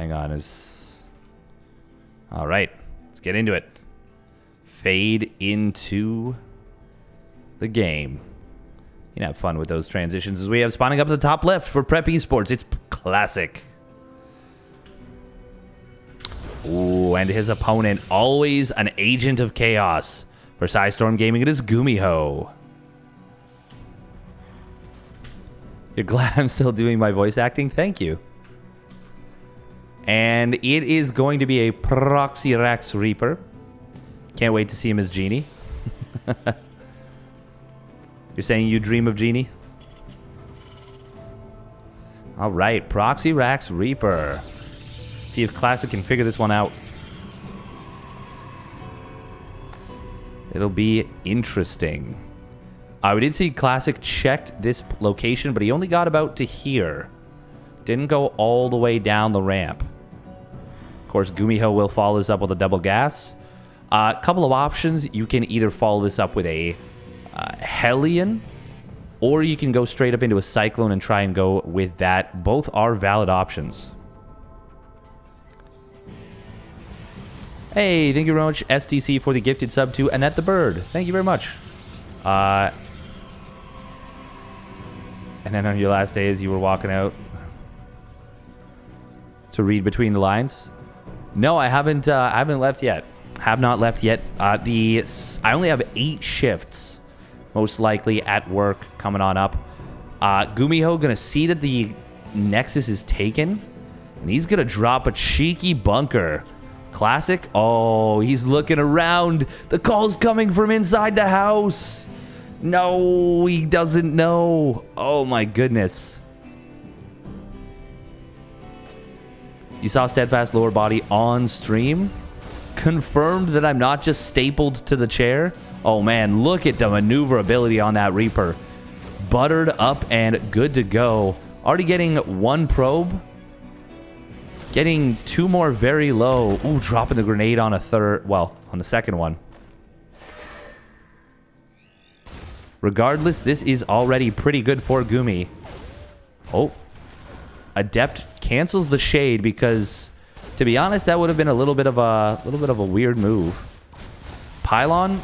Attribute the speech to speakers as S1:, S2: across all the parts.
S1: hang on. All right. Let's get into it. Fade into the game. You can have fun with those transitions as we have spawning up at the top left for Prep Esports. It's Classic. Ooh, and his opponent, always an agent of chaos. For Storm Gaming, it is GuMiho. You're glad I'm still doing my voice acting? Thank you. And it is going to be a Proxy Rax Reaper. Can't wait to see him as Genie. You're saying you dream of Genie? All right, Proxy Rax Reaper. See if Classic can figure this one out. It'll be interesting. We did see Classic checked this location, but he only got about to here. Didn't go all the way down the ramp. Of course, GuMiho will follow this up with a double gas. A couple of options. You can either follow this up with a Hellion, or you can go straight up into a Cyclone and try and go with that. Both are valid options. Hey, thank you very much, STC, for the gifted sub to Annette the Bird. Thank you very much. And then on your last day, as you were walking out to read between the lines. No, I haven't left yet. Have not left yet. I only have 8 shifts, most likely at work coming on up. GuMiho gonna see that the Nexus is taken, and he's gonna drop a cheeky bunker. Classic. Oh, he's looking around. The call's coming from inside the house. No, he doesn't know. Oh my goodness. You saw Steadfast lower body on stream? Confirmed that I'm not just stapled to the chair? Oh man, look at the maneuverability on that Reaper. Buttered up and good to go. Already getting 1 probe. Getting 2 more very low. Ooh, dropping the grenade on a third. Well, on the second one. Regardless, this is already pretty good for Gumi. Oh. Adept cancels the shade because, to be honest, that would have been a little bit of a weird move. Pylon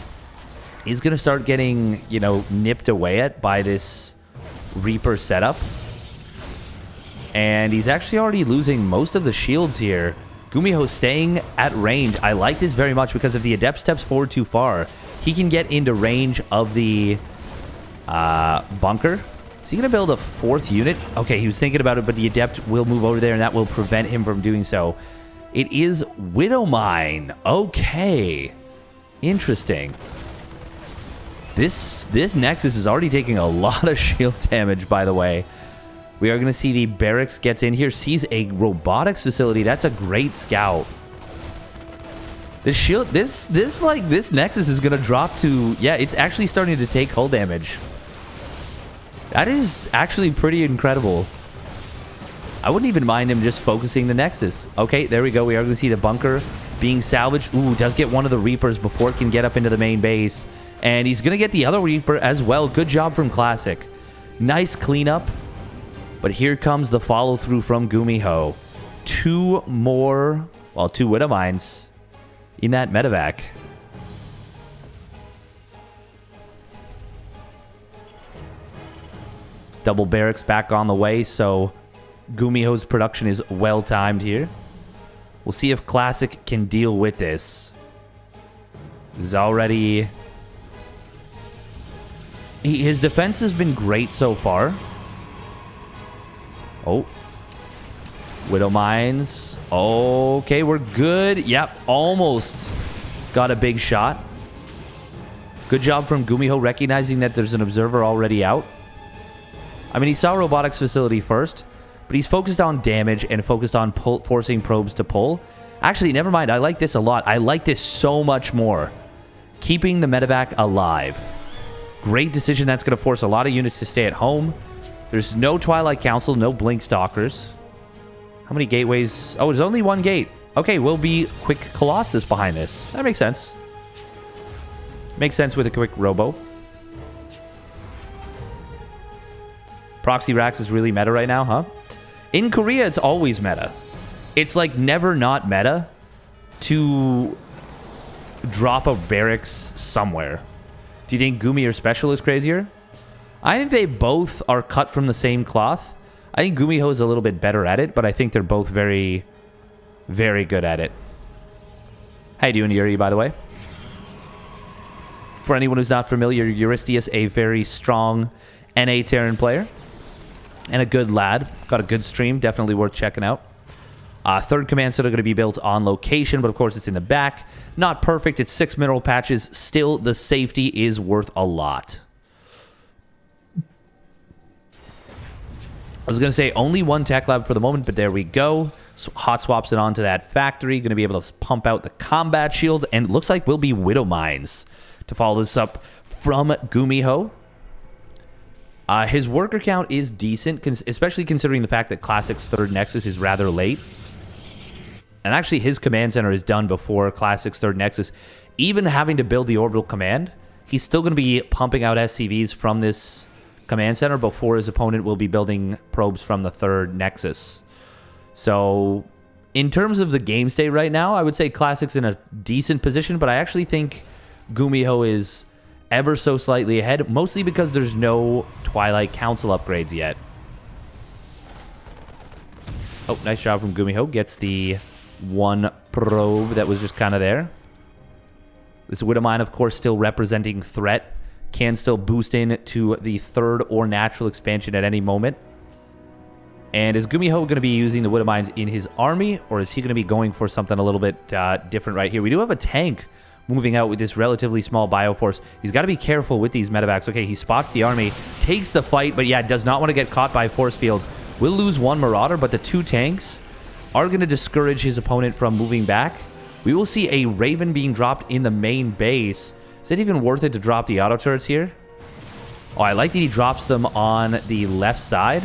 S1: is going to start getting, you know, nipped away at by this Reaper setup. And he's actually already losing most of the shields here. GuMiho staying at range. I like this very much because if the Adept steps forward too far, he can get into range of the bunker. Is he going to build a 4th unit? Okay, he was thinking about it, but the Adept will move over there, and that will prevent him from doing so. It is Widowmine. Okay. Interesting. This Nexus is already taking a lot of shield damage, by the way. We are going to see the barracks gets in here, sees a robotics facility. That's a great scout. This shield, this Nexus is going to drop to, yeah, it's actually starting to take hull damage. That is actually pretty incredible. I wouldn't even mind him just focusing the Nexus. Okay, there we go. We are going to see the bunker being salvaged. Ooh, does get one of the Reapers before it can get up into the main base. And he's going to get the other Reaper as well. Good job from Classic. Nice cleanup. But here comes the follow-through from GuMiho. 2 more, well, 2 Widowmines in that medevac. Double barracks back on the way, so GuMiho's production is well-timed here. We'll see if Classic can deal with this. This is already... His defense has been great so far. Oh. Widowmines. Okay, we're good. Yep, almost got a big shot. Good job from GuMiho recognizing that there's an observer already out. I mean, he saw robotics facility first, but he's focused on damage and focused on forcing probes to pull. Actually, never mind. I like this a lot. I like this so much more. Keeping the medevac alive. Great decision. That's going to force a lot of units to stay at home. There's no Twilight Council, no Blink Stalkers. How many gateways? Oh, there's only 1 gate. Okay, we'll be quick Colossus behind this. That makes sense. Makes sense with a quick Robo. Proxy Rax is really meta right now, huh? In Korea, it's always meta. It's like never not meta to drop a barracks somewhere. Do you think Gumi or Special is crazier? I think they both are cut from the same cloth. I think GuMiho is a little bit better at it, but I think they're both very, very good at it. How you doing, Yuri, by the way? For anyone who's not familiar, Euristius, a very strong NA Terran player. And a good lad. Got a good stream. Definitely worth checking out. Third command center going to be built on location, but of course it's in the back. Not perfect. It's 6 mineral patches. Still, the safety is worth a lot. I was going to say only one tech lab for the moment, but there we go. So hot swaps it onto that factory. Going to be able to pump out the combat shields, and it looks like will be Widow Mines to follow this up from GuMiho. His worker count is decent, especially considering the fact that Classic's third Nexus is rather late. And actually, his command center is done before Classic's third Nexus. Even having to build the orbital command, he's still going to be pumping out SCVs from this command center before his opponent will be building probes from the third Nexus. So, in terms of the game state right now, I would say Classic's in a decent position, but I actually think GuMiho is ever so slightly ahead, mostly because there's no Twilight Council upgrades yet. Oh, nice job from GuMiho. Gets the one probe that was just kind of there. This Widow Mine, of course, still representing threat. Can still boost in to the third or natural expansion at any moment. And is GuMiho going to be using the Widow Mines in his army, or is he going to be going for something a little bit different right here? We do have a tank moving out with this relatively small Bioforce. He's got to be careful with these medevacs. Okay, he spots the army, takes the fight, but yeah, does not want to get caught by force fields. Will lose one Marauder, but the 2 tanks are going to discourage his opponent from moving back. We will see a Raven being dropped in the main base. Is it even worth it to drop the auto turrets here? Oh, I like that he drops them on the left side.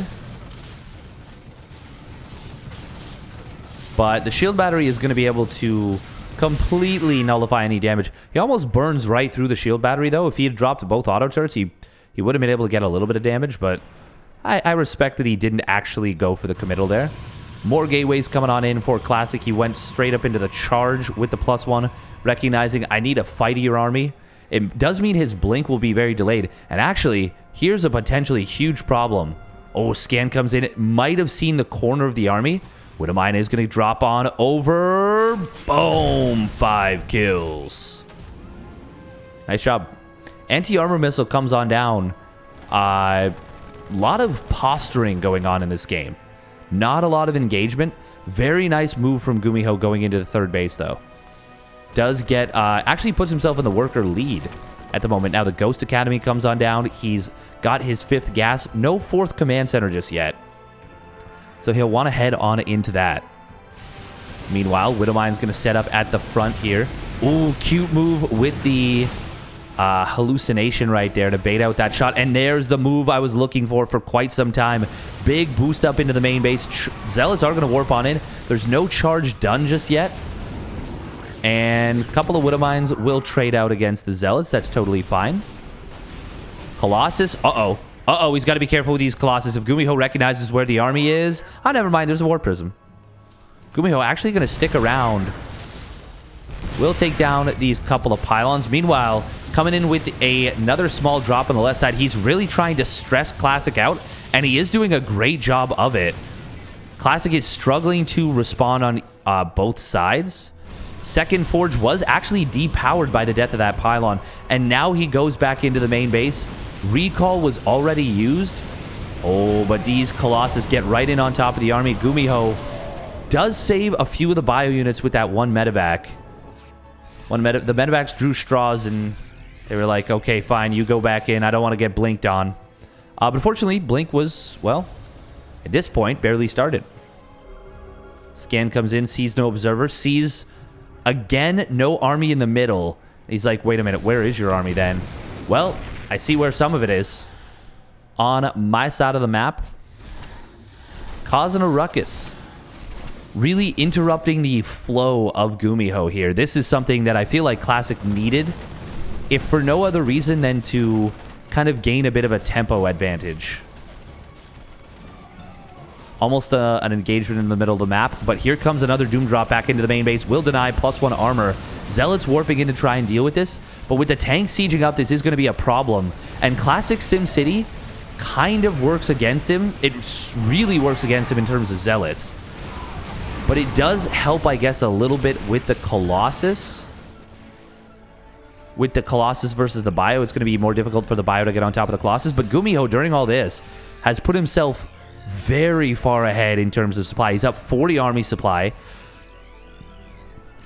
S1: But the shield battery is going to be able to completely nullify any damage. He almost burns right through the shield battery, though. If he had dropped both auto turrets, he would have been able to get a little bit of damage, but I respect that he didn't actually go for the committal there. More gateways coming on in for Classic. He went straight up into the charge with the +1, recognizing I need a fightier army. It does mean his blink will be very delayed. And actually, here's a potentially huge problem. Oh, scan comes in. It might have seen the corner of the army. Widow Mine is going to drop on over. Boom! 5 kills. Nice job. Anti-armor missile comes on down. A lot of posturing going on in this game. Not a lot of engagement. Very nice move from GuMiho going into the third base, though. Does get... actually puts himself in the worker lead at the moment. Now the Ghost Academy comes on down. He's got his 5th gas. No 4th command center just yet. So he'll want to head on into that. Meanwhile, Widow Mine's going to set up at the front here. Ooh, cute move with the hallucination right there to bait out that shot. And there's the move I was looking for quite some time. Big boost up into the main base. Zealots are going to warp on in. There's no charge done just yet. And a couple of Widow Mines will trade out against the Zealots. That's totally fine. Colossus. Uh-oh. Uh-oh, he's got to be careful with these Colossus. If GuMiho recognizes where the army is... Oh, never mind. There's a War Prism. GuMiho actually going to stick around. We'll take down these couple of pylons. Meanwhile, coming in with another small drop on the left side. He's really trying to stress Classic out, and he is doing a great job of it. Classic is struggling to respond on both sides. Second Forge was actually depowered by the death of that pylon, and now he goes back into the main base. Recall was already used. Oh, but these Colossus get right in on top of the army. GuMiho does save a few of the bio units with that one medevac. The medevacs drew straws, and they were like, okay, fine, you go back in. I don't want to get blinked on. But unfortunately, Blink was, well, at this point, barely started. Scan comes in, sees no observer, sees, again, no army in the middle. He's like, wait a minute, where is your army then? Well, I see where some of it is. On my side of the map. Causing a ruckus. Really interrupting the flow of GuMiho here. This is something that I feel like Classic needed, if for no other reason than to kind of gain a bit of a tempo advantage. Almost an engagement in the middle of the map. But here comes another Doom drop back into the main base. Will deny +1 armor. Zealots warping in to try and deal with this. But with the tank sieging up, this is going to be a problem. And Classic SimCity kind of works against him. It really works against him in terms of Zealots. But it does help, I guess, a little bit with the Colossus. With the Colossus versus the Bio, it's going to be more difficult for the Bio to get on top of the Colossus. But GuMiho, during all this, has put himself very far ahead in terms of supply. He's up 40 army supply.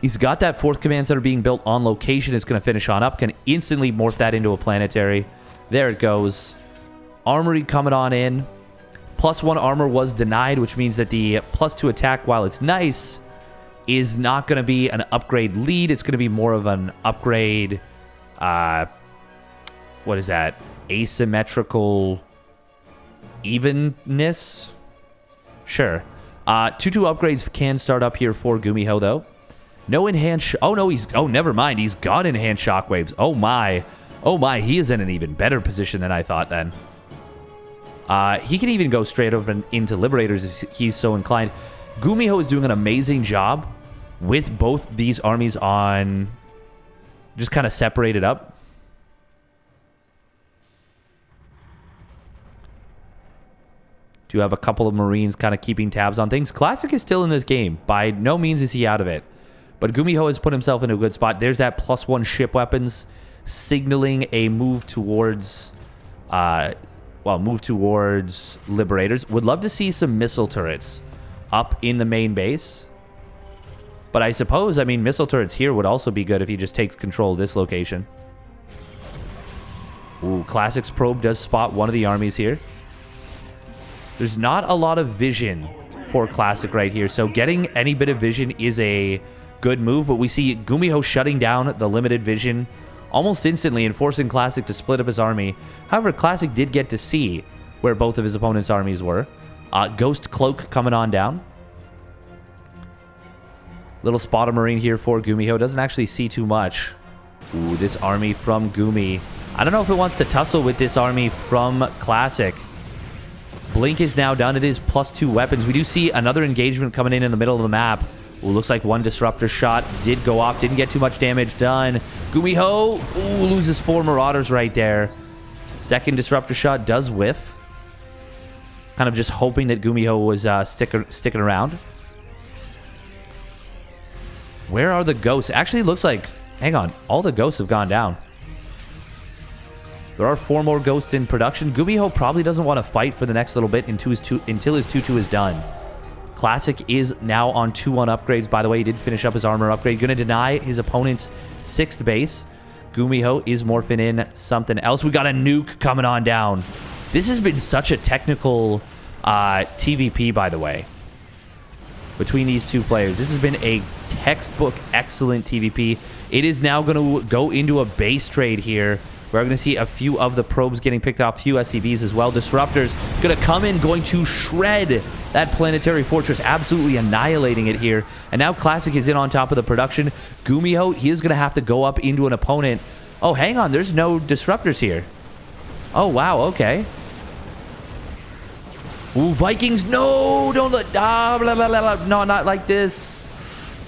S1: He's got that 4th command center being built on location. It's going to finish on up. Can instantly morph that into a planetary. There it goes. Armory coming on in. +1 armor was denied, which means that the +2 attack, while it's nice, is not going to be an upgrade lead. It's going to be more of an upgrade, what is that? Asymmetrical evenness? Sure. 2/2 upgrades can start up here for GuMiho, though. No enhanced... Oh, no, never mind. He's got enhanced shockwaves. Oh, my. Oh, my. He is in an even better position than I thought, then. He can even go straight over into Liberators if he's so inclined. GuMiho is doing an amazing job with both these armies on just kind of separated up. Do have a couple of Marines kind of keeping tabs on things. Classic is still in this game. By no means is he out of it. But GuMiho has put himself in a good spot. There's that +1 ship weapons signaling a move towards... move towards Liberators. Would love to see some missile turrets up in the main base. But I suppose, I mean, missile turrets here would also be good if he just takes control of this location. Ooh, Classic's probe does spot one of the armies here. There's not a lot of vision for Classic right here, so getting any bit of vision is a good move, but we see GuMiho shutting down the limited vision almost instantly and forcing Classic to split up his army. However, Classic did get to see where both of his opponent's armies were. Ghost Cloak coming on down. Little spotter Marine here for GuMiho. Doesn't actually see too much. Ooh, this army from Gumi. I don't know if it wants to tussle with this army from Classic. Blink is now done. It is +2 weapons. We do see another engagement coming in the middle of the map. Ooh, looks like one disruptor shot did go off. Didn't get too much damage done. GuMiho, ooh, loses 4 Marauders right there. Second disruptor shot does whiff. Kind of just hoping that GuMiho was sticking around. Where are the ghosts? Actually, it looks like... Hang on. All the ghosts have gone down. There are 4 more ghosts in production. GuMiho probably doesn't want to fight for the next little bit until his 2/2 is done. Classic is now on 2/1 upgrades. By the way, he did finish up his armor upgrade. Going to deny his opponent's 6th base. GuMiho is morphing in something else. We got a nuke coming on down. This has been such a technical TVP, by the way, between these two players. This has been a textbook excellent TVP. It is now going to go into a base trade here. We're going to see a few of the probes getting picked off, few SCVs as well. Disruptors going to come in, going to shred that planetary fortress, absolutely annihilating it here. And now Classic is in on top of the production. GuMiho, he is going to have to go up into an opponent. Oh, hang on, there's no disruptors here. Oh, wow, okay. Ooh, Vikings, no, don't let, blah, blah, blah, blah. No, not like this.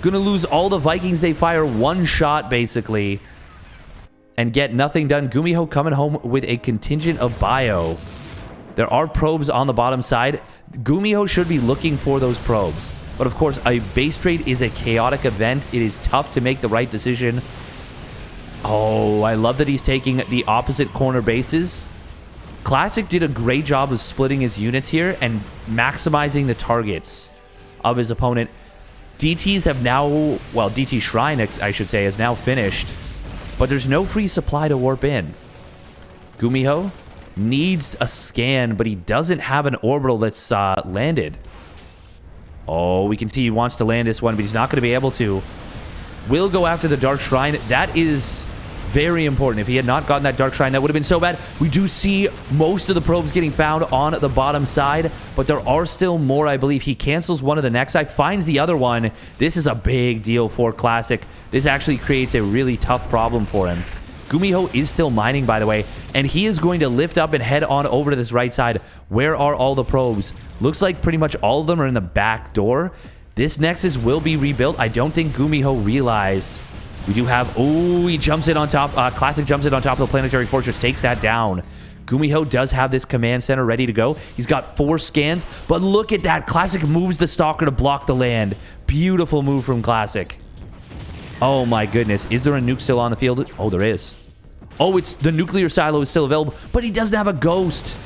S1: Gonna lose all the Vikings. They fire one shot, basically, and get nothing done. GuMiho coming home with a contingent of bio. There are probes on the bottom side. GuMiho should be looking for those probes. But of course, a base trade is a chaotic event. It is tough to make the right decision. Oh, I love that he's taking the opposite corner bases. Classic did a great job of splitting his units here and maximizing the targets of his opponent. DTs have now, well, DT Shrine, I should say, is now finished. But there's no free supply to warp in. GuMiho needs a scan, but he doesn't have an orbital that's landed. Oh, we can see he wants to land this one, but he's not going to be able to. Will go after the Dark Shrine. That is very important. If he had not gotten that Dark Shrine, that would have been so bad. We do see most of the probes getting found on the bottom side, but there are still more, I believe. He cancels one of the next side, finds the other one. This is a big deal for Classic. This actually creates a really tough problem for him. GuMiho is still mining, by the way, and he is going to lift up and head on over to this right side. Where are all the probes? Looks like pretty much all of them are in the back door. This Nexus will be rebuilt. I don't think GuMiho realized. We do have... Oh, he jumps in on top. Classic jumps in on top of the Planetary Fortress. Takes that down. GuMiho does have this command center ready to go. He's got 4 scans. But look at that. Classic moves the Stalker to block the land. Beautiful move from Classic. Oh, my goodness. Is there a nuke still on the field? Oh, there is. Oh, it's the nuclear silo is still available. But he doesn't have a ghost.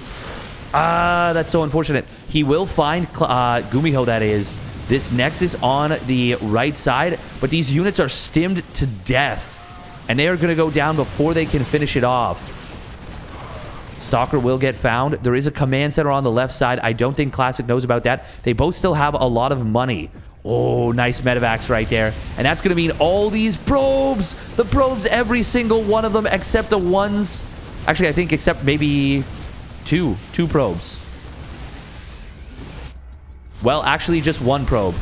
S1: That's so unfortunate. He will find GuMiho, that is. This Nexus on the right side, but these units are stimmed to death, and they are going to go down before they can finish it off. Stalker will get found. There is a command center on the left side. I don't think Classic knows about that. They both still have a lot of money. Oh, nice medevacs right there. And that's going to mean all these probes. The probes, every single one of them, except the ones... Actually, I think except maybe two probes. Well, actually, just 1 probe.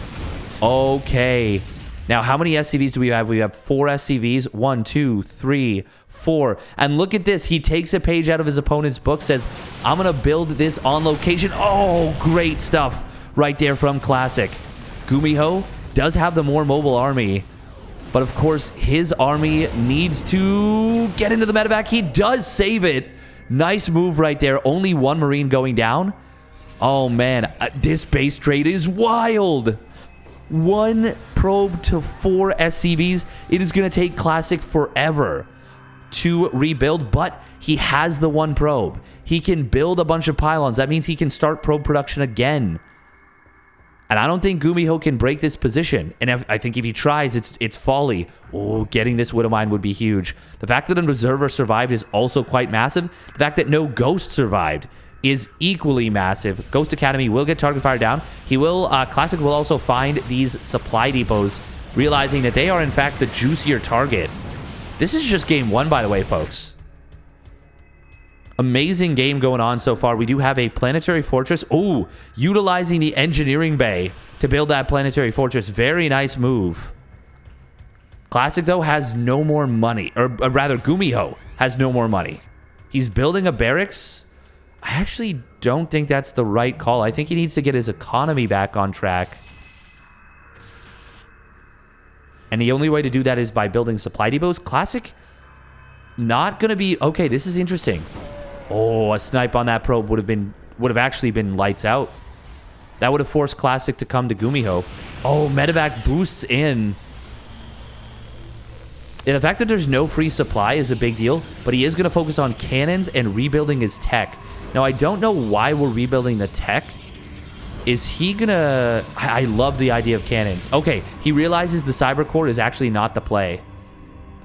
S1: Okay. Now, how many SCVs do we have? We have 4 SCVs. 1, 2, 3, 4. And look at this. He takes a page out of his opponent's book, says, I'm going to build this on location. Oh, great stuff right there from Classic. GuMiho does have the more mobile army, but of course, his army needs to get into the medevac. He does save it. Nice move right there. Only 1 Marine going down. Oh, man. This base trade is wild. 1 probe to 4 SCVs. It is going to take Classic forever to rebuild, but he has the 1 probe. He can build a bunch of pylons. That means he can start probe production again. And I don't think GuMiho can break this position. And I think if he tries, it's folly. Oh, getting this Widow Mine would be huge. The fact that an Observer survived is also quite massive. The fact that no Ghost survived is equally massive. Ghost Academy will get target fire down. He will, Classic will also find these supply depots, realizing that they are in fact the juicier target. This is just game 1, by the way, folks. Amazing game going on so far. We do have a planetary fortress. Oh, utilizing the engineering bay to build that planetary fortress. Very nice move. Classic, though, has no more money. Or rather, GuMiho has no more money. He's building a barracks. I actually don't think that's the right call. I think he needs to get his economy back on track. And the only way to do that is by building supply depots. Classic, not going to be... Okay, this is interesting. Oh, a snipe on that probe would have actually been lights out. That would have forced Classic to come to GuMiho. Oh, medevac boosts in. Yeah, the fact that there's no free supply is a big deal, but he is going to focus on cannons and rebuilding his tech. Now, I don't know why we're rebuilding the tech. Is he going to... I love the idea of cannons. Okay, he realizes the Cyber Core is actually not the play.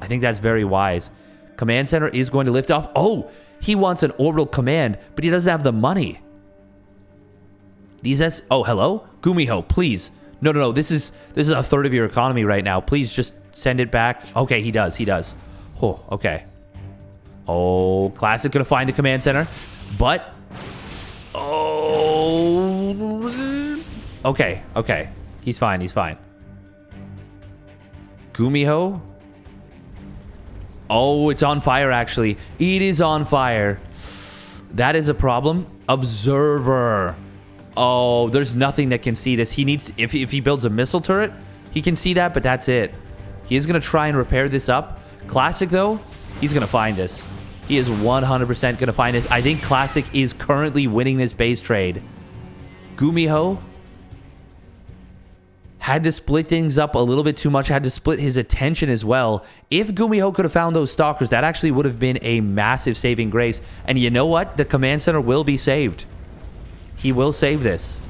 S1: I think that's very wise. Command Center is going to lift off. Oh, he wants an orbital command, but he doesn't have the money. These Oh, hello? GuMiho, please. No. This is a third of your economy right now. Please just send it back. Okay, he does. Oh, okay. Oh, Classic gonna find the command center. But... Oh... Okay. He's fine. GuMiho... Oh, it's on fire, actually. It is on fire. That is a problem. Observer. Oh, there's nothing that can see this. He needs... If he builds a missile turret, he can see that, but that's it. He is going to try and repair this up. Classic, though, he's going to find this. He is 100% going to find this. I think Classic is currently winning this base trade. GuMiho had to split things up a little bit too much, had to split his attention as well. If GuMiho could have found those stalkers, that actually would have been a massive saving grace. And you know what? The command center will be saved. He will save this.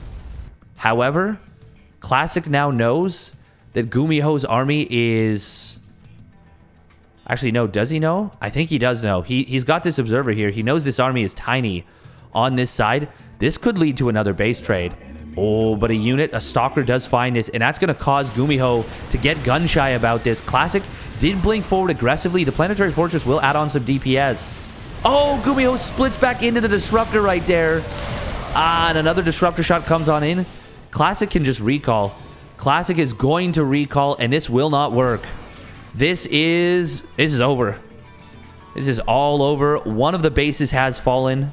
S1: However, Classic now knows that GuMiho's army is... Actually, no, does he know? I think he does know. He's got this observer here. He knows this army is tiny on this side. This could lead to another base trade. Oh, but a stalker does find this, and that's going to cause GuMiho to get gun-shy about this. Classic did blink forward aggressively. The planetary fortress will add on some DPS. Oh, GuMiho splits back into the disruptor right there. And another disruptor shot comes on in. Classic can just recall. Classic is going to recall, and this will not work. This is over. This is all over. One of the bases has fallen.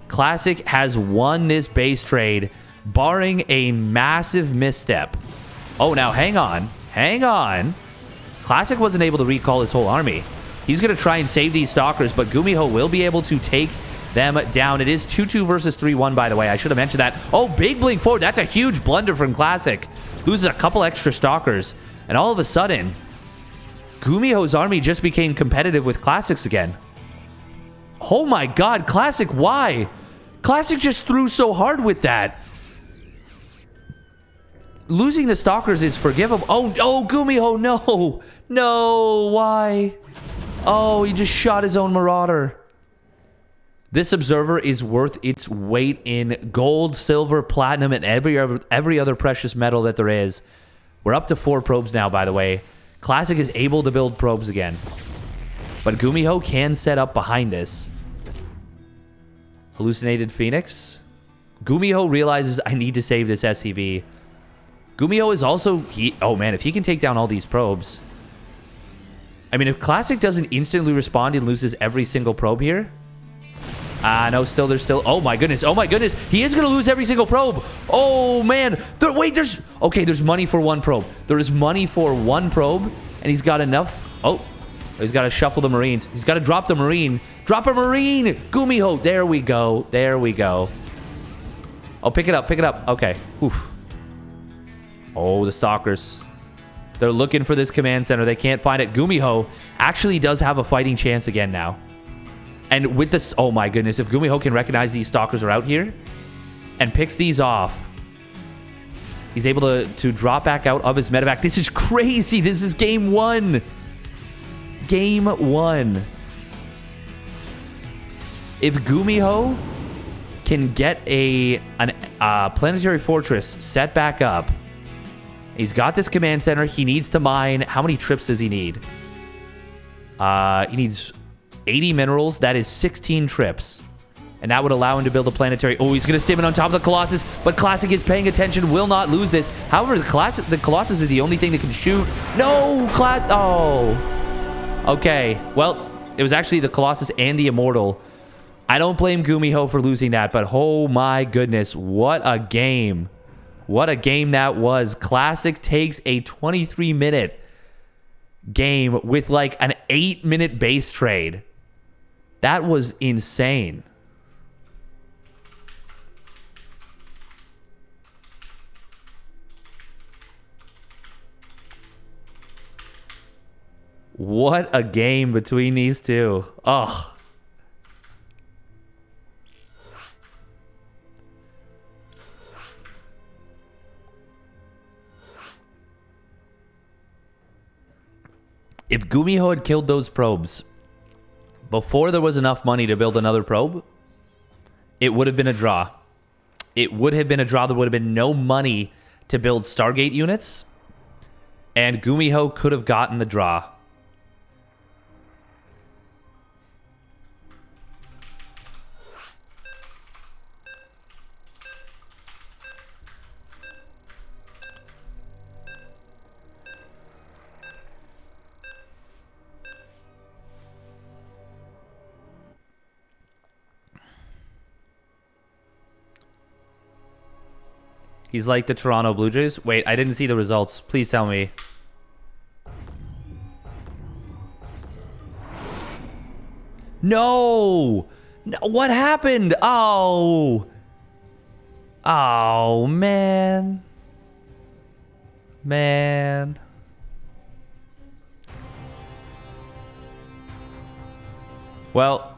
S1: Classic has won this base trade, barring a massive misstep. Oh, now hang on. Hang on. Classic wasn't able to recall his whole army. He's going to try and save these Stalkers, but GuMiho will be able to take them down. It is 2-2 versus 3-1, by the way. I should have mentioned that. Oh, big blink forward. That's a huge blunder from Classic. Loses a couple extra Stalkers. And all of a sudden, GuMiho's army just became competitive with Classic's again. Oh my god, Classic, why? Classic just threw so hard with that. Losing the Stalkers is forgivable. Oh, GuMiho, no. No, why? Oh, he just shot his own Marauder. This Observer is worth its weight in gold, silver, platinum, and every other precious metal that there is. We're up to 4 probes now, by the way. Classic is able to build probes again. But GuMiho can set up behind this. Hallucinated Phoenix. GuMiho realizes I need to save this SCV. GuMiho is also... oh, man, if he can take down all these probes... I mean, if Classic doesn't instantly respond and loses every single probe here... no, there's still... oh, my goodness. Oh, my goodness. He is going to lose every single probe. Oh, man. Wait, there's... okay, there's money for 1 probe. There is money for 1 probe, and he's got enough... oh, he's got to shuffle the Marines. He's got to drop the Marine. Drop a Marine! GuMiho. There we go. There we go. Oh, pick it up. Pick it up. Okay. Oof. Oh, the Stalkers. They're looking for this command center. They can't find it. GuMiho actually does have a fighting chance again now. And with this... oh my goodness. If GuMiho can recognize these Stalkers are out here and picks these off, he's able to drop back out of his medevac. This is crazy. This is game 1. Game 1. If GuMiho can get a planetary fortress set back up, he's got this command center. He needs to mine. How many trips does he need? He needs 80 minerals. That is 16 trips. And that would allow him to build a planetary. Oh, he's going to stim it on top of the Colossus. But Classic is paying attention. Will not lose this. However, the Colossus is the only thing that can shoot. No! Oh. Okay. Well, it was actually the Colossus and the Immortal. I don't blame GuMiho for losing that. But oh my goodness. What a game. What a game that was. Classic takes a 23-minute game with like an 8-minute base trade. That was insane. What a game between these two. Oh. If GuMiho had killed those probes before there was enough money to build another probe, it would have been a draw. It would have been a draw. There would have been no money to build Stargate units, and GuMiho could have gotten the draw. He's like the Toronto Blue Jays. Wait, I didn't see the results. Please tell me. No! No, what happened? Oh. Oh, man. Man. Well.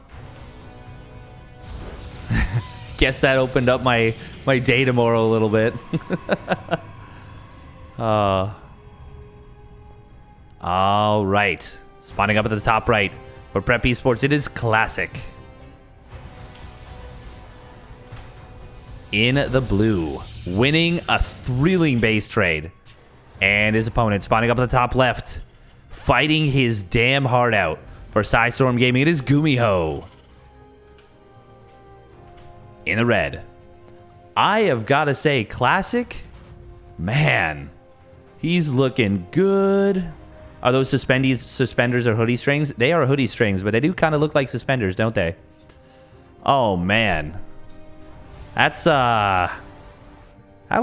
S1: Guess that opened up my day tomorrow a little bit. All right. Spawning up at the top right for Prep Esports, it is Classic. In the blue, winning a thrilling base trade. And his opponent spawning up at the top left, fighting his damn heart out for Psystorm Gaming. It is GuMiho. In the red. I have got to say, Classic, man, he's looking good. Are those suspenders or hoodie strings? They are hoodie strings, but they do kind of look like suspenders, don't they? Oh, man. That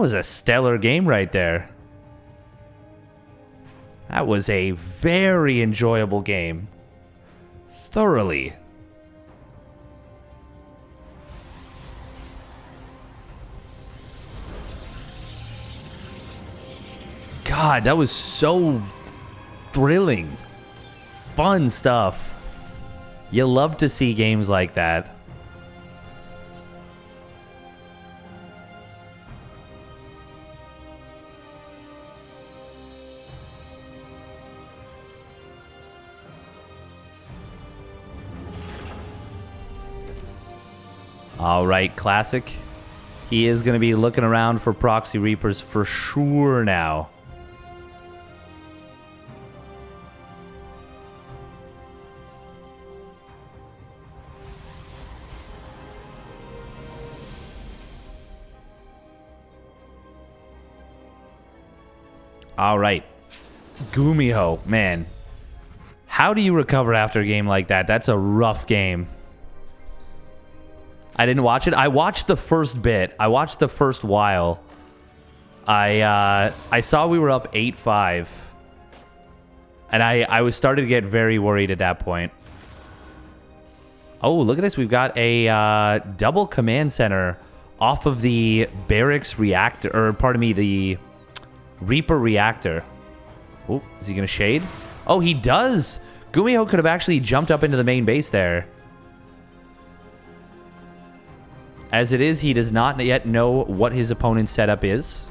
S1: was a stellar game right there. That was a very enjoyable game. Thoroughly. God, that was so thrilling. Fun stuff. You love to see games like that. All right, Classic. He is going to be looking around for Proxy Reapers for sure now. All right. GuMiho, man. How do you recover after a game like that? That's a rough game. I didn't watch it. I watched the first bit. I watched the first while. I saw we were up 8-5. And I was starting to get very worried at that point. Oh, look at this. We've got a double command center off of the Barracks reactor. Or, pardon me, the Reaper reactor. Oh, is he going to shade? Oh, he does. GuMiho could have actually jumped up into the main base there. As it is, he does not yet know what his opponent's setup is.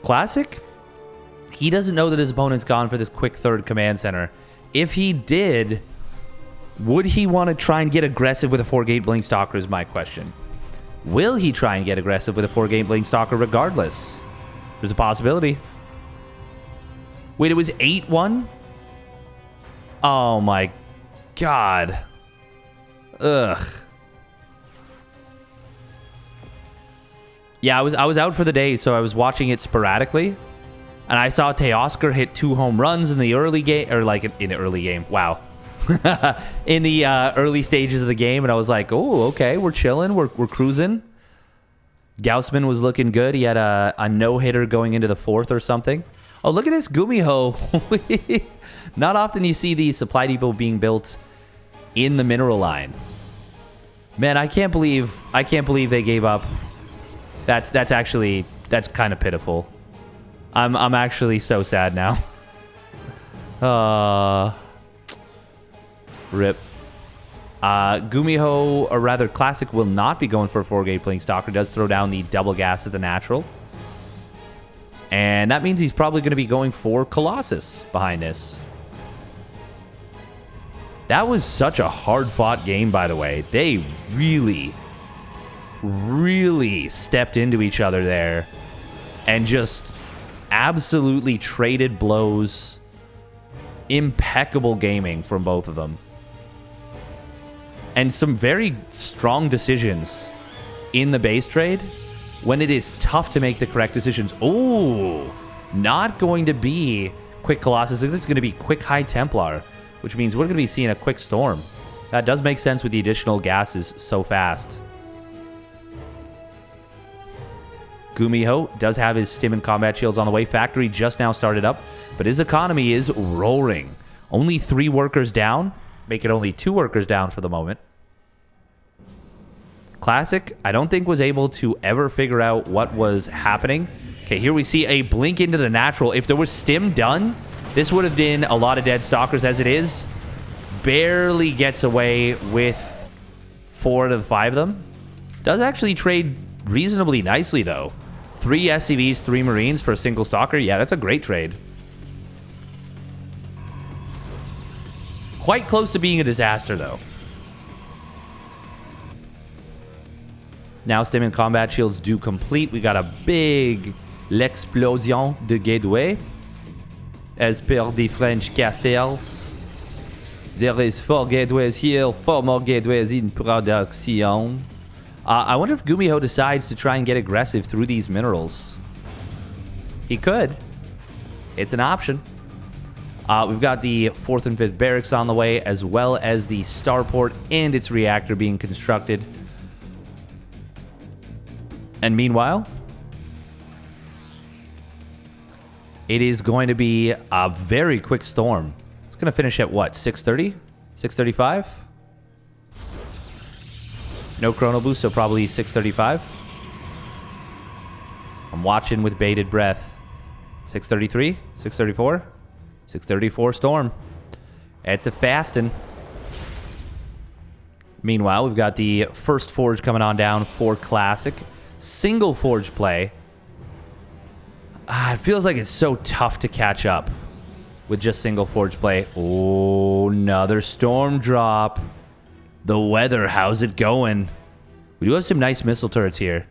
S1: Classic? He doesn't know that his opponent's gone for this quick third command center. If he did, would he want to try and get aggressive with a 4-gate Blink Stalker is my question. Will he try and get aggressive with a 4-gate Blink Stalker regardless? There's a possibility. Wait, it was 8-1? Oh my god. Ugh. Yeah, I was out for the day, so I was watching it sporadically. And I saw Teoscar hit 2 home runs in the early game, or like in the early game. Wow. In the early stages of the game, and I was like, oh, okay, we're chilling, we're cruising. Gaussman was looking good. He had a no-hitter going into the 4th or something. Oh, look at this GuMiho. Not often you see the supply depot being built in the mineral line. Man, I can't believe they gave up. That's kind of pitiful. I'm actually so sad now. Rip. GuMiho, or rather Classic, will not be going for a 4-gate Blink Stalker. Does throw down the double gas at the natural. And that means he's probably going to be going for Colossus behind this. That was such a hard-fought game, by the way. They really stepped into each other there and just absolutely traded blows. Impeccable gaming from both of them. And some very strong decisions in the base trade when it is tough to make the correct decisions. Oh, not going to be quick Colossus. It's going to be quick High Templar, which means we're going to be seeing a quick Storm. That does make sense with the additional gases so fast. GuMiho does have his stim and combat shields on the way. Factory just now started up, but his economy is roaring. Only 3 workers down. Make it only 2 workers down for the moment. Classic, I don't think was able to ever figure out what was happening. Okay, here we see a blink into the natural. If there was stim done, this would have been a lot of dead stalkers. As it is, barely gets away with 4 out of 5 of them. Does actually trade reasonably nicely, though. 3 SCVs, 3 Marines for a single stalker. Yeah, that's a great trade. Quite close to being a disaster, though. Now stim and combat shields do complete. We got a big l'explosion de gateway. As per the French Castells. There is 4 gateways here, 4 more gateways in production. I wonder if GuMiho decides to try and get aggressive through these minerals. He could. It's an option. We've got the 4th and 5th barracks on the way, as well as the starport and its reactor being constructed. And meanwhile, it is going to be a very quick storm. It's going to finish at what, 6:30? 6:35? No chrono boost, so probably 6:35. I'm watching with bated breath. 6:33, 6:34, 6:34 storm. It's a fastin'. Meanwhile, we've got the first forge coming on down for Classic. Single forge play. It feels like it's so tough to catch up with just single forge play. Oh, another storm drop. The weather, how's it going? We do have some nice missile turrets here.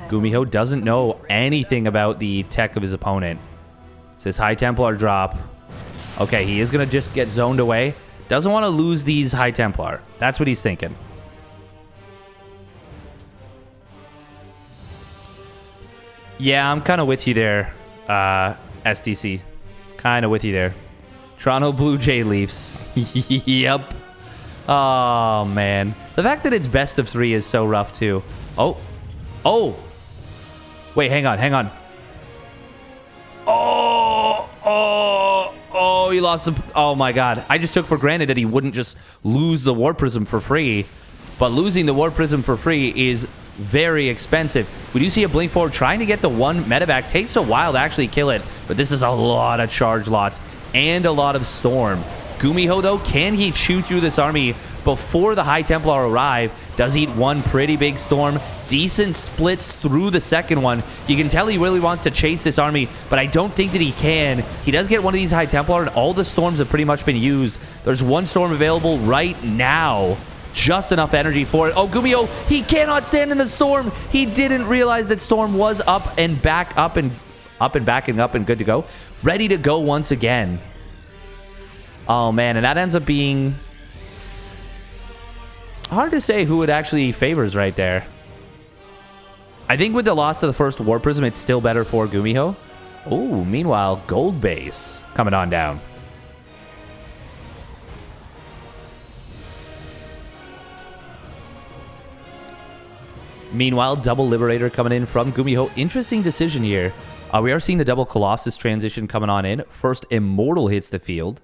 S1: GuMiho doesn't know anything about the tech of his opponent. Says High Templar drop. Okay, he is going to just get zoned away. Doesn't want to lose these High Templar. That's what he's thinking. Yeah, I'm kind of with you there, SDC. Kind of with you there. Toronto Blue Jay Leafs. Yep. Oh, man. The fact that it's best of 3 is so rough, too. Oh. Oh. Wait, hang on, hang on. Oh, he lost the... Oh, my God. I just took for granted that he wouldn't just lose the War Prism for free. But losing the War Prism for free is very expensive. We do see a Blink Forward trying to get the one medevac. Takes a while to actually kill it. But this is a lot of charge lots and a lot of Storm. GuMiho, though, can he chew through this army before the High Templar arrive? Does eat one pretty big Storm. Decent splits through the second one. You can tell he really wants to chase this army, but I don't think that he can. He does get one of these High Templar, and all the Storms have pretty much been used. There's one Storm available right now. Just enough energy for it. Oh, GuMiho, he cannot stand in the Storm. He didn't realize that Storm was up and back, up and back and up and good to go. Ready to go once again. Oh, man, and that ends up being hard to say who it actually favors right there. I think with the loss of the first War Prism, it's still better for GuMiho. Oh, meanwhile, Gold Base coming on down. Meanwhile, double Liberator coming in from GuMiho. Interesting decision here. We are seeing the double Colossus transition coming on in. First Immortal hits the field.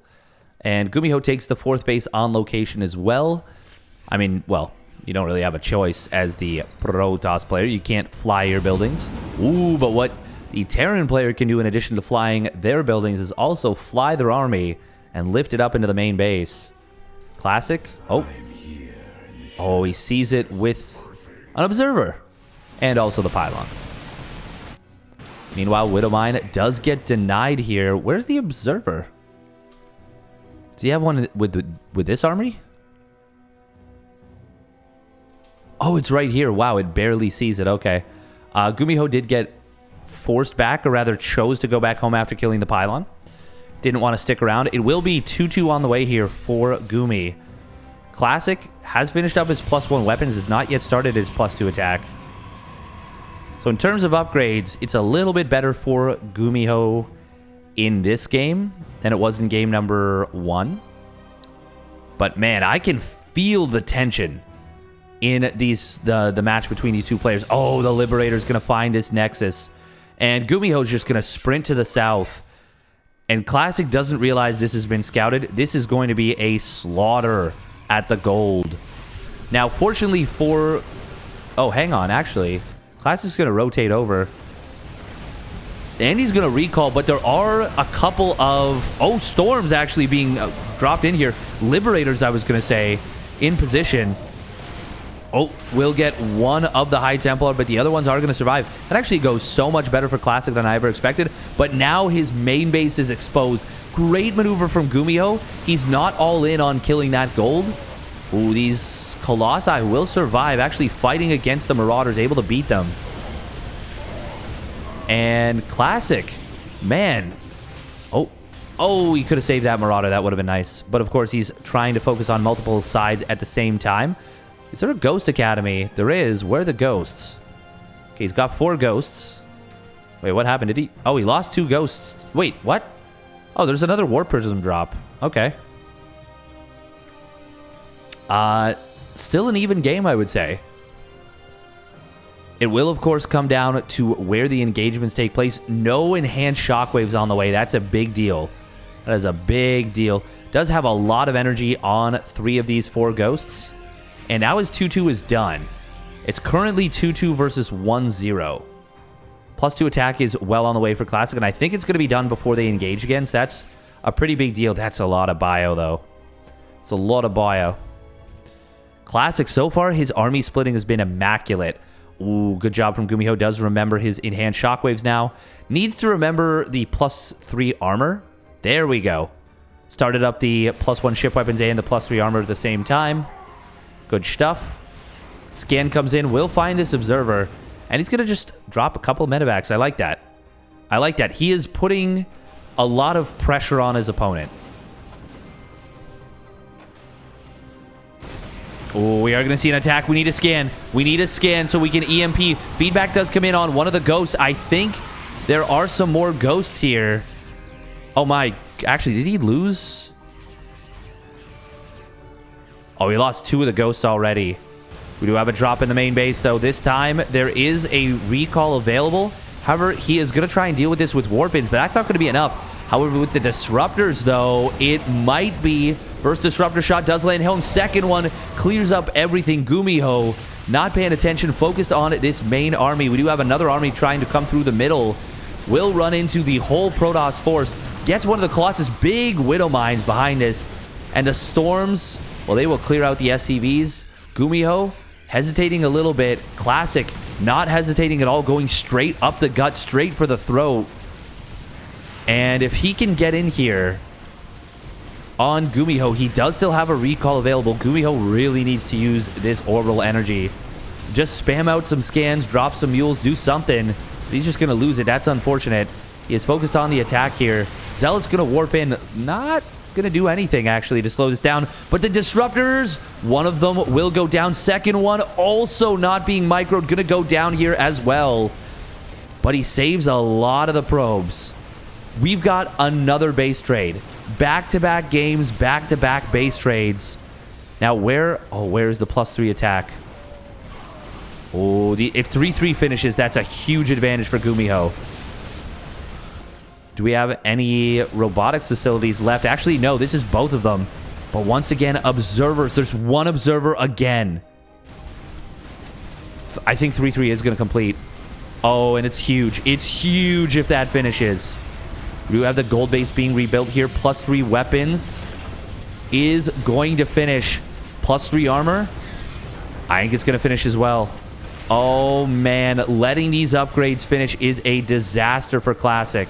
S1: And GuMiho takes the 4th base on location as well. I mean, well, you don't really have a choice as the Protoss player. You can't fly your buildings. Ooh, but what the Terran player can do in addition to flying their buildings is also fly their army and lift it up into the main base. Classic. Oh. Oh, he sees it with an Observer. And also the Pylon. Meanwhile, Widowmine does get denied here. Where's the Observer? Does he have one with this army? Oh, it's right here. Wow, it barely sees it. Okay. GuMiho did get forced back, or rather chose to go back home after killing the Pylon. Didn't want to stick around. It will be 2-2 on the way here for Gumi. Classic has finished up his +1 weapons, has not yet started his +2 attack. So in terms of upgrades, it's a little bit better for GuMiho in this game than it was in game number 1. But man, I can feel the tension in the match between these two players. Oh, the Liberator's going to find this Nexus. And GuMiho's just going to sprint to the south. And Classic doesn't realize this has been scouted. This is going to be a slaughter at the gold. Now, fortunately for... Oh, hang on, actually. Classic's going to rotate over. And he's going to recall, but there are a couple of... Oh, Storms actually being dropped in here. Liberators, I was going to say, in position. Oh, we'll get one of the High Templar, but the other ones are going to survive. That actually goes so much better for Classic than I ever expected. But now his main base is exposed. Great maneuver from GuMiho. He's not all in on killing that gold. Ooh, these Colossi will survive. Actually fighting against the Marauders, able to beat them. And Classic, man. Oh, he could have saved that Marauder. That would have been nice. But of course, he's trying to focus on multiple sides at the same time. Is there a Ghost Academy? There is. Where are the ghosts? Okay, he's got 4 ghosts. Wait, what happened? Did he... Oh, he lost 2 ghosts. Wait, what? Oh, there's another War Prism drop. Okay. Still an even game, I would say. It will, of course, come down to where the engagements take place. No enhanced shockwaves on the way. That's a big deal. That is a big deal. Does have a lot of energy on 3 of these 4 ghosts. And now his 2-2 is done. It's currently 2-2 versus 1-0. +2 attack is well on the way for Classic, and I think it's going to be done before they engage again, so that's a pretty big deal. That's a lot of bio, though. It's a lot of bio. Classic, so far, his army splitting has been immaculate. Ooh, good job from GuMiho. Does remember his enhanced shockwaves now. Needs to remember the +3 armor. There we go. Started up the +1 ship weapons and the +3 armor at the same time. Good stuff. Scan comes in. We'll find this observer. And he's going to just drop a couple of medevacs. I like that. I like that. He is putting a lot of pressure on his opponent. Oh, we are going to see an attack. We need a scan. We need a scan so we can EMP. Feedback does come in on one of the ghosts. I think there are some more ghosts here. Oh my. Actually, did he lose? Oh, he lost 2 of the ghosts already. We do have a drop in the main base, though. This time, there is a recall available. However, he is going to try and deal with this with Warpins, but that's not going to be enough. However, with the Disruptors, though, it might be. First Disruptor shot does land home. Second one clears up everything. GuMiho not paying attention, focused on this main army. We do have another army trying to come through the middle. Will run into the whole Protoss force. Gets one of the Colossus big Widow Mines behind this. And the Storms, well, they will clear out the SCVs. GuMiho hesitating a little bit. Classic not hesitating at all, going straight up the gut, straight for the throat. And if he can get in here on GuMiho, he does still have a recall available. GuMiho really needs to use this orbital energy. Just spam out some scans, drop some mules, do something. He's just going to lose it. That's unfortunate. He is focused on the attack here. Zealot's going to warp in. Not going to do anything, actually, to slow this down. But the Disruptors, one of them will go down. Second one also not being microed. Going to go down here as well. But he saves a lot of the probes. We've got another base trade. Back-to-back games, back-to-back base trades. Now, where's the +3 attack? Oh, if 3-3 finishes, that's a huge advantage for GuMiho. Do we have any robotics facilities left? Actually, no, this is both of them. But once again, observers. There's one observer again. I think 3-3 is going to complete. Oh, and it's huge. It's huge if that finishes. We do have the gold base being rebuilt here. +3 weapons is going to finish. +3 armor. I think it's going to finish as well. Oh, man. Letting these upgrades finish is a disaster for Classic.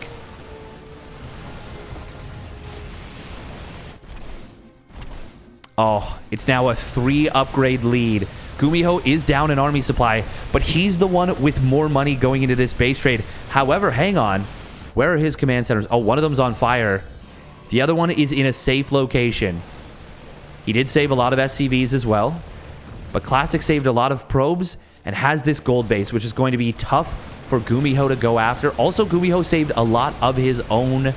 S1: Oh, it's now a 3 upgrade lead. GuMiho is down in army supply, but he's the one with more money going into this base trade. However, hang on. Where are his command centers? Oh, one of them's on fire. The other one is in a safe location. He did save a lot of SCVs as well, but Classic saved a lot of probes and has this gold base, which is going to be tough for GuMiho to go after. Also, GuMiho saved a lot of his own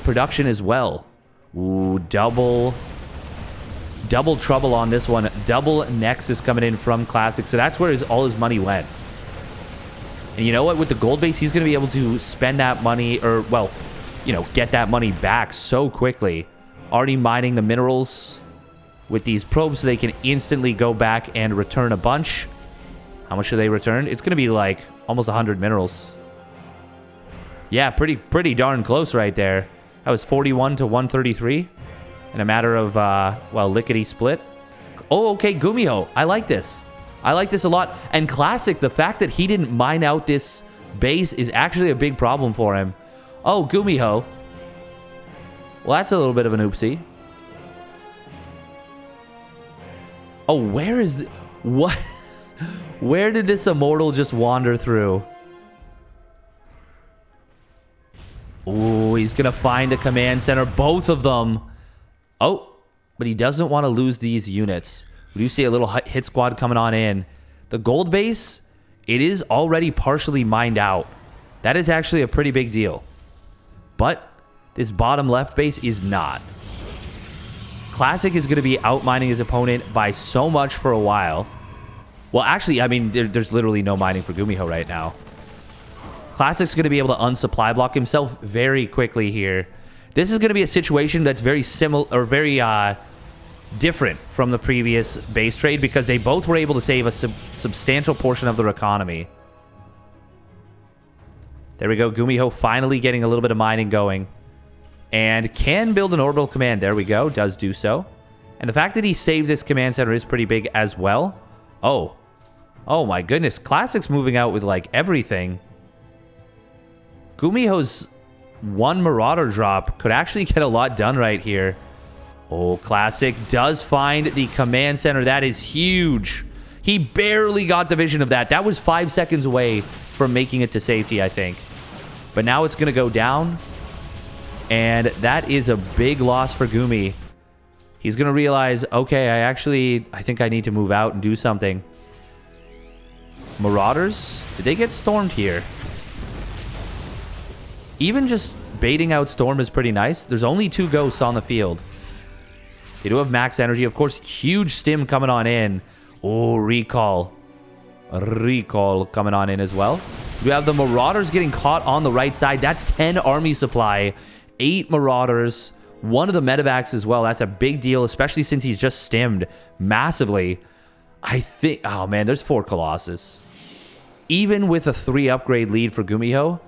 S1: production as well. Ooh, double trouble on this one. Double Nexus coming in from Classic. So that's where all his money went. And you know what? With the gold base, he's going to be able to spend that money, or, well, you know, get that money back so quickly. Already mining the minerals with these probes so they can instantly go back and return a bunch. How much do they return? It's going to be like almost 100 minerals. Yeah, pretty darn close right there. That was 41 to 133 in a matter of, well, lickety split. Oh, okay, GuMiho. I like this. I like this a lot. And Classic, the fact that he didn't mine out this base is actually a big problem for him. Oh, GuMiho. Well, that's a little bit of an oopsie. Oh, where is the... What? Where did this Immortal just wander through? Oh, he's going to find a command center. Both of them. Oh, but he doesn't want to lose these units. We do see a little hit squad coming on in. The gold base, it is already partially mined out. That is actually a pretty big deal. But this bottom left base is not. Classic is going to be outmining his opponent by so much for a while. Well, actually, I mean, there's literally no mining for GuMiho right now. Classic's going to be able to unsupply block himself very quickly here. This is going to be a situation that's very similar, or very different from the previous base trade, because they both were able to save a substantial portion of their economy. There we go. GuMiho finally getting a little bit of mining going. And can build an orbital command. There we go. Does do so. And the fact that he saved this command center is pretty big as well. Oh. Oh my goodness. Classic's moving out with like everything. GuMiho's one Marauder drop could actually get a lot done right here. Oh, Classic does find the command center. That is huge. He barely got the vision of that. That was 5 seconds away from making it to safety, I think. But now it's going to go down. And that is a big loss for Gumi. He's going to realize, okay, I think I need to move out and do something. Marauders? Did they get stormed here? Even just baiting out Storm is pretty nice. There's only 2 ghosts on the field. They do have max energy. Of course, huge stim coming on in. Oh, recall. Recall coming on in as well. We have the Marauders getting caught on the right side. That's 10 army supply. 8 Marauders. 1 of the medevacs as well. That's a big deal, especially since he's just stimmed massively. I think... Oh, man, there's 4 Colossus. Even with a 3 upgrade lead for GuMiho,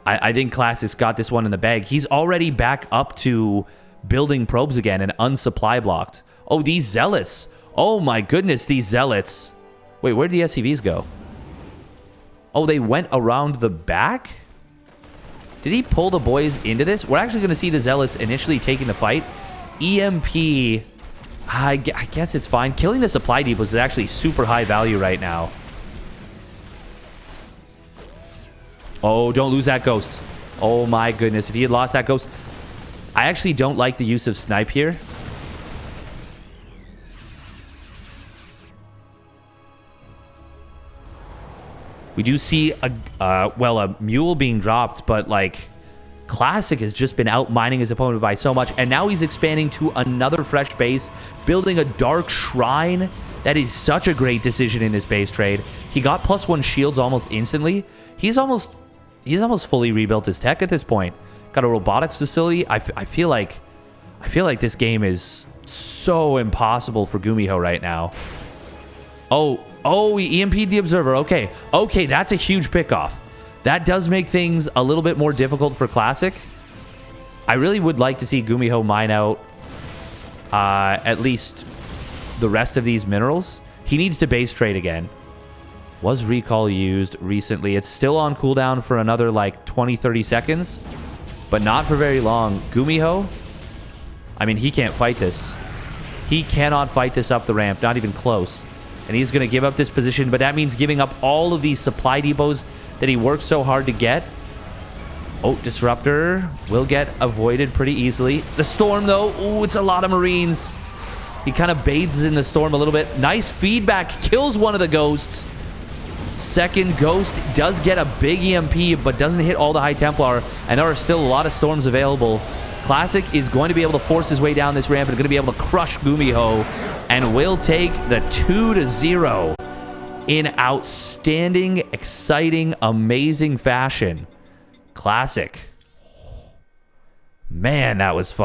S1: I think Classic's got this one in the bag. He's already back up to building probes again and unsupply blocked. Oh, these Zealots. Oh, my goodness, these Zealots. Wait, where'd the SCVs go? Oh, they went around the back? Did he pull the boys into this? We're actually going to see the Zealots initially taking the fight. EMP, I guess it's fine. Killing the supply depots is actually super high value right now. Oh, don't lose that ghost. Oh my goodness. If he had lost that ghost... I actually don't like the use of snipe here. We do see a mule being dropped, but like Classic has just been out mining his opponent by so much, and now he's expanding to another fresh base, building a dark shrine. That is such a great decision in this base trade. He got +1 shields almost instantly. He's almost fully rebuilt his tech at this point. Got a robotics facility. I feel like this game is so impossible for GuMiho right now. Oh, he EMP'd the observer. Okay, that's a huge pickoff. That does make things a little bit more difficult for Classic. I really would like to see GuMiho mine out at least the rest of these minerals. He needs to base trade again. Was recall used recently? It's still on cooldown for another like 20-30 seconds, but not for very long. GuMiho, I mean, he can't fight this. He cannot fight this up the ramp, not even close. And he's going to give up this position, but that means giving up all of these supply depots that he worked so hard to get. Oh, Disruptor will get avoided pretty easily. The Storm, though, ooh, it's a lot of Marines. He kind of bathes in the Storm a little bit. Nice feedback, kills one of the ghosts. Second ghost does get a big EMP, but doesn't hit all the High Templar, and there are still a lot of Storms available. Classic is going to be able to force his way down this ramp and going to be able to crush GuMiho, and will take the 2-0 in outstanding, exciting, amazing fashion. Classic. Man, that was fun.